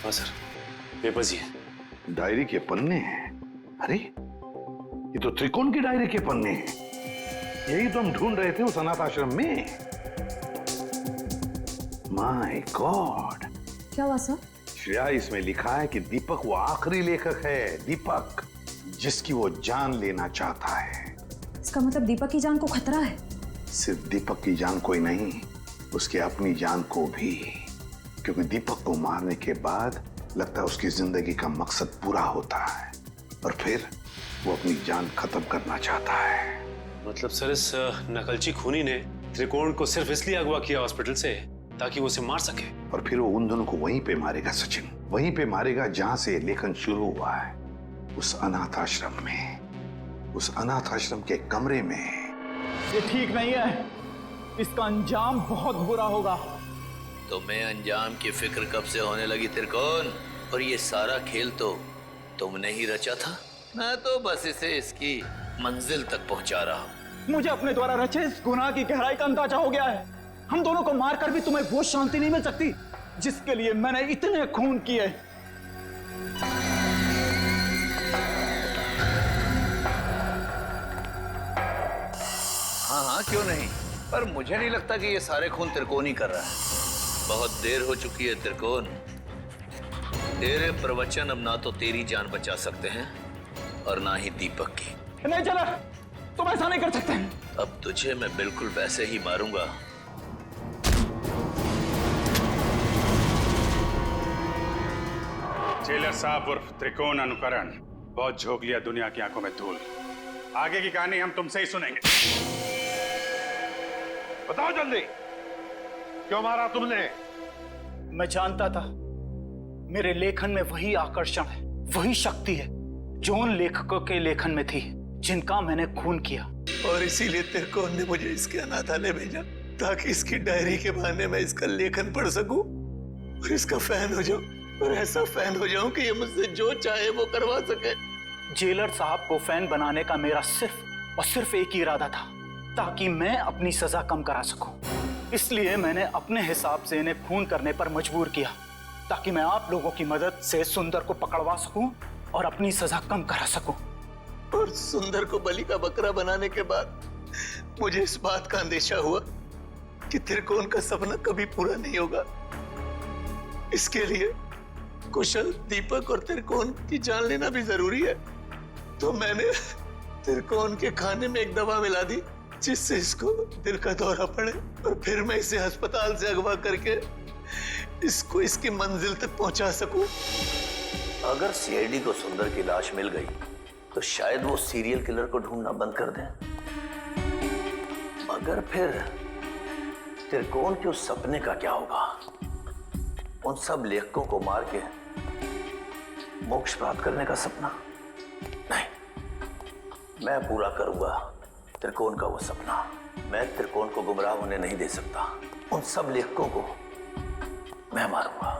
Speaker 7: हाँ सर, पेपर्स ही है।
Speaker 6: डायरी के पन्ने हैं? अरे ये तो त्रिकोण की डायरी के पन्ने हैं। यही तो हम ढूंढ रहे थे उस अनाथ आश्रम में। My God.
Speaker 8: क्या हुआ सर?
Speaker 6: श्रेया, इसमें लिखा है कि दीपक वो आखिरी लेखक है, दीपक जिसकी वो जान लेना चाहता है।
Speaker 8: इसका मतलब दीपक की जान को खतरा है?
Speaker 6: सिर्फ दीपक की जान को ही नहीं, उसके अपनी जान को भी। क्योंकि दीपक को मारने के बाद लगता है उसकी जिंदगी का मकसद पूरा होता है और फिर वो अपनी जान खत्म करना चाहता है।
Speaker 7: मतलब सर, इस नकलची खूनी ने त्रिकोण को सिर्फ इसलिए अगवा किया हॉस्पिटल से ताकि वो उसे मार सके,
Speaker 6: और फिर वो उन दोनों को वहीं पे मारेगा सचिन, वहीं पे मारेगा जहां से लेखन शुरू हुआ है, उस अनाथ आश्रम में, उस अनाथ आश्रम के कमरे में।
Speaker 11: ये ठीक नहीं है, इसका अंजाम बहुत बुरा होगा।
Speaker 15: तुम्हें अंजाम की फिक्र कब से होने लगी त्रिकोण? और ये सारा खेल तो तुमने ही रचा था। मैं तो बस इसे इसकी मंजिल तक पहुंचा रहा हूं।
Speaker 11: मुझे अपने द्वारा रचे इस गुनाह की गहराई का अंदाजा हो गया है। हम दोनों को मारकर भी तुम्हें वो शांति नहीं मिल सकती जिसके लिए मैंने इतने खून किए।
Speaker 15: हाँ हाँ, क्यों नहीं, पर मुझे नहीं लगता कि ये सारे खून त्रिकोण ही कर रहा है। बहुत देर हो चुकी है त्रिकोण। तेरे प्रवचन अब ना तो तेरी जान बचा सकते हैं और ना ही दीपक की।
Speaker 11: नहीं चला, तुम ऐसा नहीं कर सकते।
Speaker 15: अब तुझे मैं बिल्कुल वैसे ही मारूंगा।
Speaker 2: जेलर साहब उर्फ त्रिकोण अनुकरण, बहुत झोंक लिया दुनिया की आंखों में धूल। आगे की कहानी हम तुमसे ही सुनेंगे।
Speaker 18: बताओ जल्दी, क्यों मारा तुमने?
Speaker 11: मैं जानता था मेरे लेखन में वही आकर्षण है, वही शक्ति है जो उन लेखकों के लेखन में थी जिनका मैंने खून किया।
Speaker 15: और इसीलिए त्रिकोण ने मुझे इसके अनाथालय भेजा ताकि इसकी डायरी के बहाने मैं इसका लेखन पढ़ सकूं और इसका फैन हो जाऊं, और ऐसा फैन हो जाऊं कि ये मुझसे जो चाहे वो करवा सके।
Speaker 11: जेलर साहब को फैन बनाने का मेरा सिर्फ और सिर्फ एक ही इरादा था, ताकि मैं अपनी सजा कम करा सकूं। इसलिए मैंने अपने हिसाब से इन्हें खून करने पर मजबूर किया, ताकि मैं आप लोगों की मदद से सुंदर को पकड़वा सकूं और अपनी सजा कम करा सकूं।
Speaker 15: और सुंदर को बलि का बकरा बनाने के बाद मुझे इस बात का अंदेशा हुआ कि त्रिकोण का सपना कभी पूरा नहीं होगा। इसके लिए कुशल, दीपक और त्रिकोण की जान लेना भी जरूरी है। तो मैंने त्रिकोण के खाने में एक दवा मिला दी जिससे इसको दिल का दौरा पड़े, और फिर मैं इसे अस्पताल से अगवा करके इसको इसकी मंजिल तक पहुंचा सकूं। अगर सीआईडी को सुंदर की लाश मिल गई तो शायद वो सीरियल किलर को ढूंढना बंद कर दें, मगर फिर त्रिकोण के उस सपने का क्या होगा? उन सब लेखकों को मार के मोक्ष प्राप्त करने का सपना? नहीं, मैं पूरा करूंगा त्रिकोण का वो सपना। मैं त्रिकोण को गुमराह होने नहीं दे सकता। उन सब लेखकों को मैं मारूंगा,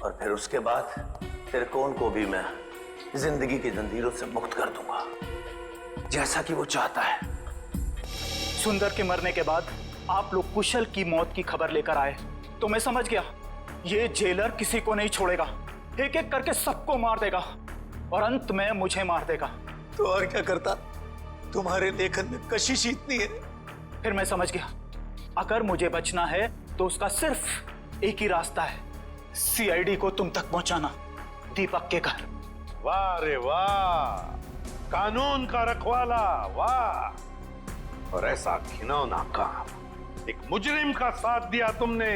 Speaker 15: और फिर उसके बाद त्रिकोण को भी मैं जिंदगी की जंजीरों से मुक्त कर दूंगा, जैसा कि वो चाहता है।
Speaker 11: सुंदर के मरने के बाद आप लोग कुशल की मौत की खबर लेकर आए, तो मैं समझ गया ये जेलर किसी को नहीं छोड़ेगा, एक एक करके सबको मार देगा और अंत में मुझे मार देगा।
Speaker 15: तो और क्या करता? तुम्हारे लेखन में कशिश इतनी है।
Speaker 11: फिर मैं समझ गया, अगर मुझे बचना है तो उसका सिर्फ एक ही रास्ता है, सीआईडी को तुम तक पहुंचाना, दीपक के घर।
Speaker 18: वाह रे वाह, कानून का रखवाला, वाह। और ऐसा घिनौना काम, एक मुजरिम का साथ दिया तुमने।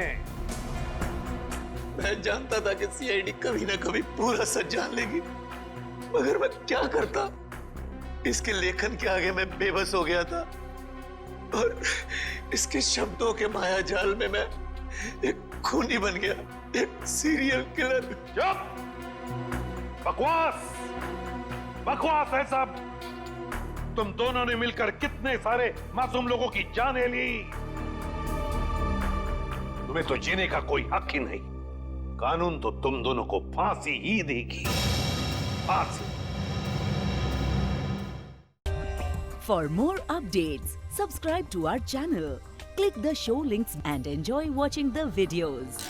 Speaker 15: मैं जानता था कि सीआईडी कभी ना कभी पूरा सच जान लेगी, मगर मैं क्या करता? इसके लेखन के आगे मैं बेबस हो गया था, और इसके शब्दों के माया जाल में मैं एक खूनी बन गया, एक सीरियल किलर।
Speaker 18: चुप! बकवास, बकवास है सब। तुम दोनों ने मिलकर कितने सारे मासूम लोगों की जानें ली। तुम्हें तो जीने का कोई हक ही नहीं। कानून तो तुम दोनों को फांसी ही देगी, फांसी।
Speaker 1: For more updates, subscribe to our channel, click the show links and enjoy watching the videos.